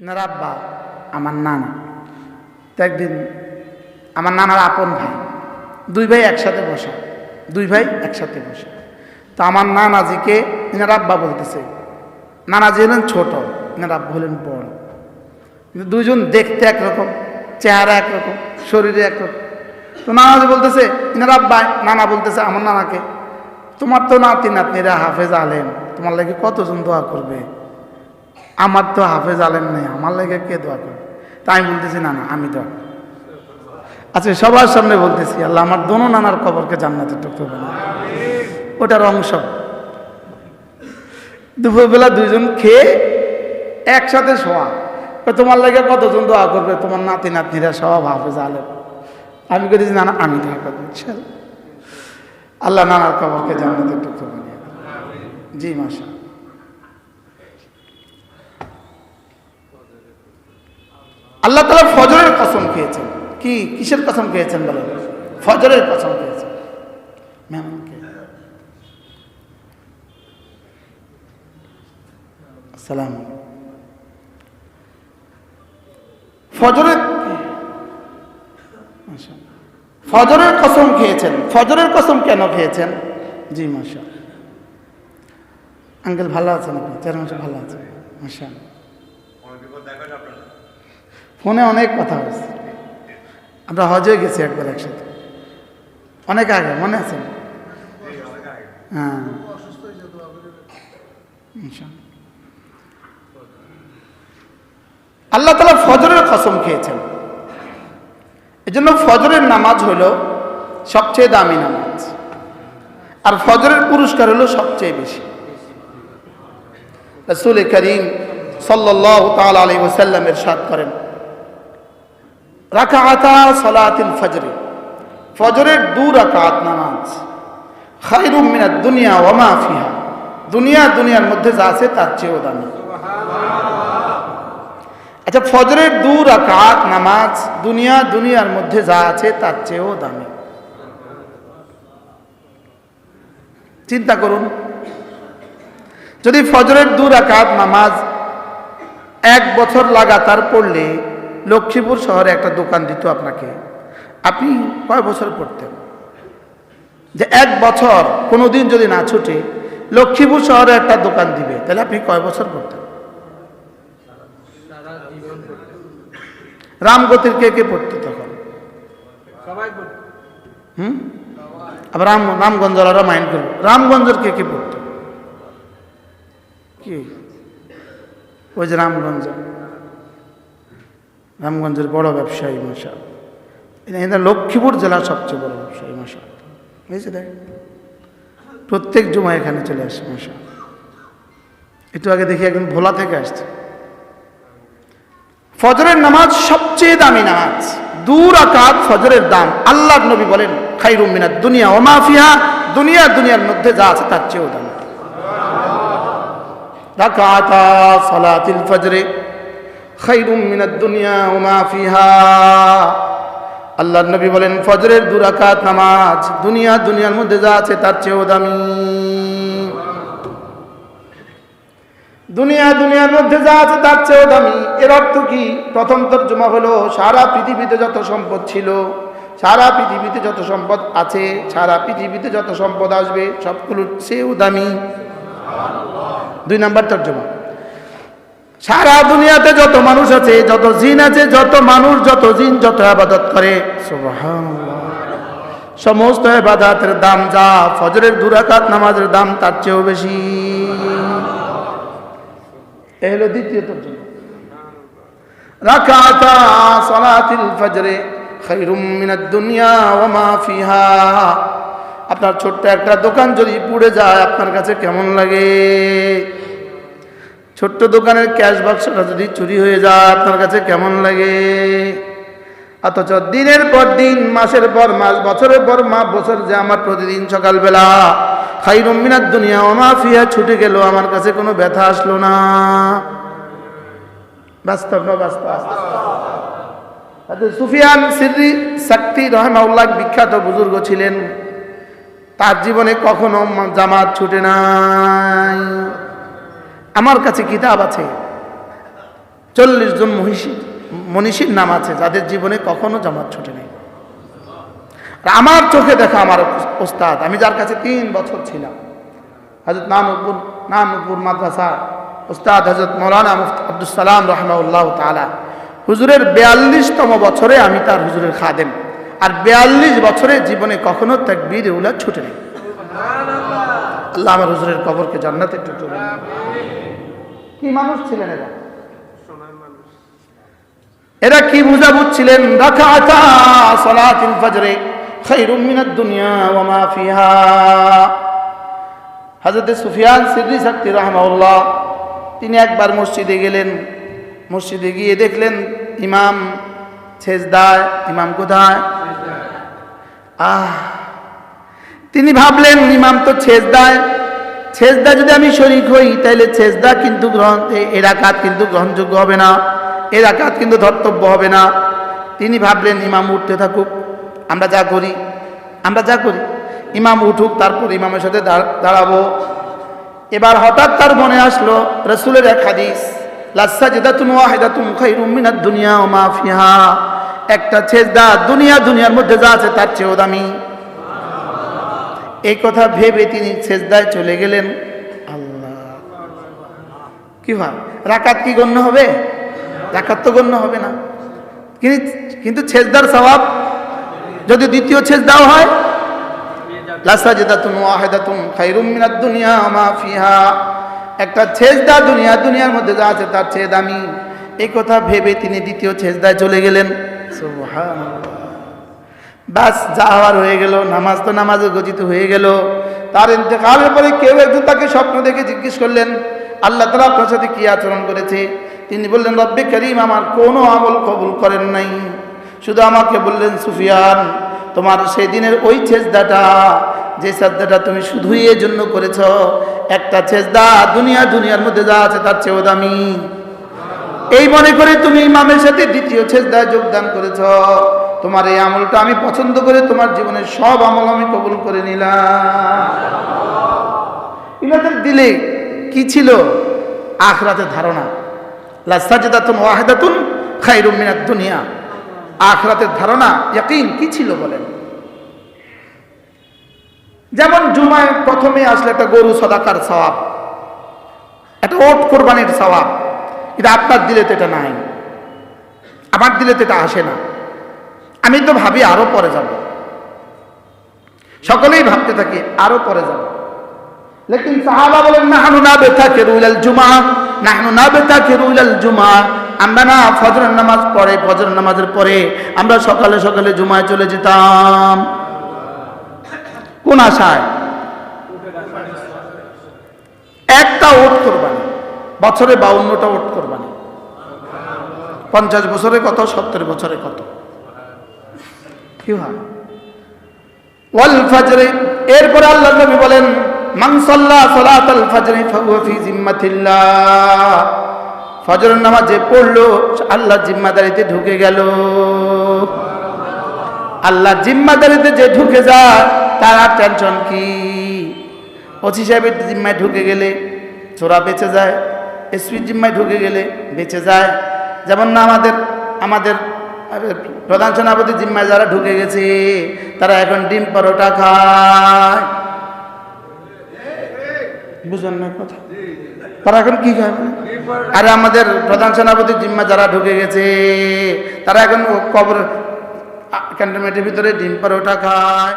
এনার আব্বা আমার নানা। তো একদিন আমার নানার আপন ভাই, দুই ভাই একসাথে বসা, তো আমার নানাজিকে এনার আব্বা বলতেছে। নানাজি হলেন ছোট, এনার আব্বা হলেন বড়, কিন্তু দুইজন দেখতে একরকম, চেহারা একরকম, শরীরে একরকম। তো নানাজি বলতেছে, এনার আব্বা নানা বলতেছে আমার নানাকে, তোমার তো নাতি নাতনিরা হাফেজ আলেম, তোমার লাগে কতজন দোয়া করবে, আমার তো হাফেজ আলেম নেই, আমার লাগে কে দোয়া করবে? তাই আমি বলতেছি না না আমি দোয়া। আচ্ছা সবার সামনে বলতেছি, আল্লাহ আমার দোনো নানার কবরকে জান্নাতে ঢুকতে হবে না, ওটার অংশ। দুপুরবেলা দুইজন খেয়ে একসাথে শোয়া, তোমার লাগে কতজন দোয়া করবে, তোমার নাতি নাতনিরা সব হাফেজ আলেম। আমি বলেছি না না আমি দোয়া করবো, আল্লাহ নানার কবরকে জান্নাতে ঢুকতে হবে। জি মাশা। আল্লাহ তাআলা ফজরের কসম খেয়েছেন। কিসের কসম খেয়েছেন বলেন? ফজরের কসম খেয়েছেন। মেহমানকে আসসালাম। ফজরের কসম খেয়েছেন। ফজরের কসম কেন খেয়েছেন? জি মাশা। আঙ্কেল ভালো আছেন আপনি? 4 মাসে ভালো আছেন মাশা। ফোনে অনেক কথা হয়েছে, আমরা হজে গেছি একবার একসাথে, অনেক আগে, মনে আছে? হ্যাঁ আল্লাহ তাআলা ফজরের কসম খেয়েছেন। এজন্য ফজরের নামাজ হলো সবচেয়ে দামি নামাজ, আর ফজরের পুরস্কার হলো সবচেয়ে বেশি। রাসূল করিম সাল্লাল্লাহু তাআলা আলাইহি ওয়াসাল্লাম ইরশাদ করেন, রাকাআতা সালাতিল ফজর, ফজরের 2 রাকাত নামাজ খায়রুম মিনাদ দুনিয়া ওয়া মা ফিহা, দুনিয়ার মধ্যে যা আছে তার চেয়েও দামি। আচ্ছা ফজরের 2 রাকাত নামাজ দুনিয়ার মধ্যে যা আছে তার চেয়েও দামি। চিন্তা করুন, যদি ফজরের 2 রাকাত নামাজ 1 বছর লাগাতার পড়লে লক্ষ্মীপুর শহরে একটা দোকান দিত আপনাকে, আপনি কয় বছর পড়তেন? যে 1 বছর কোনোদিন যদি না ছুটে লক্ষ্মীপুর শহরে একটা দোকান দিবে, তাহলে আপনি কয় বছর পড়তেন? রামগতির কে পড়তো তখন? আবার রামগঞ্জরা মাইন্ড করবো, রামগঞ্জের কে পড়তো? কি ওই যে রামগঞ্জের বড় ব্যবসায়ী মাশা, এটা লক্ষ্মীপুর জেলার সবচেয়ে বড় ব্যবসায়ী মাশা, বুঝেছে? দেখ প্রত্যেক জুমায় এখানে চলে আসে মাশা। একটু আগে দেখি একদম ভোলা থেকে আসছে। ফজরের নামাজ সবচেয়ে দামি নামাজ, 2 রাকাত ফজরের দাম। আল্লাহর নবী বলেন খায়রুম মিনাদ দুনিয়া ওয়া মা ফিহা, দুনিয়ার মধ্যে যা আছে তার চেয়েও দামি। রাকাতা সালাতিল ফজর খায়রুম মিনাদ দুনিয়া ওয়া মা ফিহা, আল্লাহর নবী বলেন ফজরের 2 রাকাত নামাজ দুনিয়ার মধ্যে যা আছে তার চেয়েও দামি। দুনিয়ার মধ্যে যা আছে তার চেয়েও দামি। এর অর্থ কি? প্রথম তরজমা হলো সারা পৃথিবীতে যত সম্পদ ছিল, সারা পৃথিবীতে যত সম্পদ আছে, সারা পৃথিবীতে যত সম্পদ আসবে সবগুলোর চেয়েও দামি। 2 নাম্বার তরজমা, সারা দুনিয়াতে যত মানুষ আছে, যত জিন আছে, যত মানুষ, যত জিন, যত ইবাদত করে, সুবহানাল্লাহ, সমস্ত ইবাদতের দাম যা ফজরের 2 রাকাত নামাজের দাম তার চেয়েও বেশি। এই হলো দ্বিতীয় তরজমা। রাকাতা সালাতিল ফজর খায়রুম মিনাদ দুনিয়া ওয়া মা ফিহা, আপনার ছোট্ট একটা দোকান যদি পুড়ে যায় আপনার কাছে কেমন লাগে? ছোট্ট দোকানের ক্যাশ বাক্সটা যদি চুরি হয়ে যায় আপনার কাছে কেমন লাগে? অথচ দিনের পর দিন, মাসের পর মাস, বছরের পর মাস বছর যে আমার প্রতিদিন সকালবেলা খায়রুম মিনাদ দুনিয়া ওয়া মা ফিহা ছুটে গেল, আমার কাছে কোনো ব্যথা আসলো না। বাস্তব না বাস্তব? সুফিয়ান সিররি সাক্তি রাহিমাহুল্লাহ বিখ্যাত বুজুর্গ ছিলেন, তার জীবনে কখনো জামাত ছুটে নাই। আমার কাছে কিতাব আছে, 40 জন মনীষীর নাম আছে যাদের জীবনে কখনো জামাত ছুটে নেই। আমার চোখে দেখা আমার ওস্তাদ, আমি যার কাছে 3 বছর ছিলাম, হযরত নানুপুর মাদ্রাসা ওস্তাদ হযরত মাওলানা মুফতি আব্দুস সালাম রাহমাহুল্লাহ তাআলা, হুজুরের 42তম বছরে আমি তার হুজুরের খাদেম, আর 42 বছরে জীবনে কখনো তাকবীর উলা ছুটে নেই। আল্লাহ আমার হুজুরের কবরকে জান্নাতে টুকরো বানান। কি মানুষ ছিলেন এরা, এরা কি বুঝা বুঝছিলেন? রাকাতা সালাতুল ফজরে খায়রুম মিনাদ দুনিয়া ওয়া মা ফিহা। হযরত সুফিয়ান সিদরি সাক্তি রাহমাহুল্লাহ তিনি একবার মসজিদে গেলেন, মসজিদে গিয়ে দেখলেন ইমাম সেজদায়। ইমাম কোথায়? তিনি ভাবলেন ইমাম তো সেজদায়, সেজদা যদি আমি শরীক হই তাহলে সেজদা কিন্তু এই রাকাত কিন্তু গ্রহণযোগ্য হবে না, এই রাকাত কিন্তু ধর্তব্য হবে না। তিনি ভাবলেন ইমাম উঠতে থাকুক, আমরা যা করি ইমাম উঠুক, তারপর ইমামের সাথে দাঁড়াবো। এবার হঠাৎ তার মনে আসলো রাসূলের এক হাদিস, লাসাজদাতুন ওয়াহিদাতুন খায়রুম মিনাদ দুনিয়া ওয়া মা ফিহা। একটা সেজদা দুনিয়ার মধ্যে যা আছে তার চেয়েও দামি। এই কথা ভেবে তিনি সেজদায় চলে গেলেন। আল্লাহ, কি ভাই, রাকাত কি গণ্য হবে? রাকাত তো গণ্য হবে না, কিন্তু সেজদার সওয়াব যদি দ্বিতীয় সেজদাও হয়, লাসাজদাতুন ওয়াহিদাতুন খায়রুম মিনাদ দুনিয়া ওয়া মা ফিহা। একটা সেজদা দুনিয়ার মধ্যে যা আছে তার চেয়ে দামি। এই কথা ভেবে তিনি দ্বিতীয় সেজদায় চলে গেলেন। সুবহানাল্লাহ। বাস যা হওয়ার হয়ে গেল, নামাজ তো নামাজে গঠিত হয়ে গেল। তার ইন্তেকালের পরে কেউ একজন তাকে স্বপ্ন দেখে জিজ্ঞেস করলেন, আল্লাহ তাআলা আপনার সাথে কি আচরণ করেছে? তিনি বললেন, রব্বে করিম আমার কোনো আমল কবুল করেন নাই, শুধু আমাকে বললেন, সুফিয়ান তোমার সেই দিনের ওই সেজদাটা, যে সেজদাটা তুমি শুধুই এর জন্য করেছ, একটা সেজদা দুনিয়ার মধ্যে যা আছে তার চেয়েও দামি। এই মনে করে তুমি ইমামের সাথে দ্বিতীয় সেজদায় যোগদান করেছ। তোমার এই আমলটা আমি পছন্দ করে তোমার জীবনের সব আমল আমি কবুল করে নিলাম। ইনাদের দিলে কি ছিল? আখিরাতের ধারণা। লাসাজদাতুন ওয়াহিদাতুন খায়রুম মিনাদ দুনিয়া। আখিরাতের ধারণা, ইয়াকিন কি ছিল বলেন? যেমন জুমায় প্রথমে আসলে একটা গরু সাদাকার সওয়াব, একটা ওট কোরবানির সওয়াব, এটা আপনার দিলে তো এটা নাই, আমার দিলে তো এটা আসে না। আমি তো ভাবি আরো পরে যাব, সকলেই ভাবতে থাকি আরো পরে যাব। লেকিন সাহাবা বলেন, নাহনু নাবতাকিরু ইলাল জুমআ, আমরা না ফজরের নামাজ পড়ে, ফজরের নামাজের পরে আমরা সকালে সকালে জুমায় চলে যেতাম। কোন আশায়? একটা ওট কোরবানি, বছরে 52টা ওট কোরবানি, 50 বছরে কত, 70 বছরে কত, কি হয়? ওয়াল ফজরে, এরপরে আল্লাহর নবী বলেন, মান সাল্লা সালাতাল ফজরি ফাহুয়া ফি জিম্মাতিল্লাহ। ফজরের নামাজ যে পড়লো আল্লাহর জিম্মাদারিতে ঢুকে গেল। আল্লাহর জিম্মাদারিতে যে ঢুকে যায় তার আর টেনশন কি? ওসি সাহেবের জিম্মায় ঢুকে গেলে চোরা বেঁচে যায়, এসপির জিম্মায় ঢুকে গেলে বেঁচে যায়। যেমন না আমাদের প্রধান সেনাপতির জিম্মায় যারা ঢুকে গেছে তারা এখন ডিম পরোটা খায়। বুঝলেন না কথা? তারা এখন কি খায়? আরে আমাদের প্রধান সেনাপতির জিম্মা যারা ঢুকে গেছে তারা এখন কবর ক্যান্টনমেন্টের ভিতরে ডিম পরোটা খায়।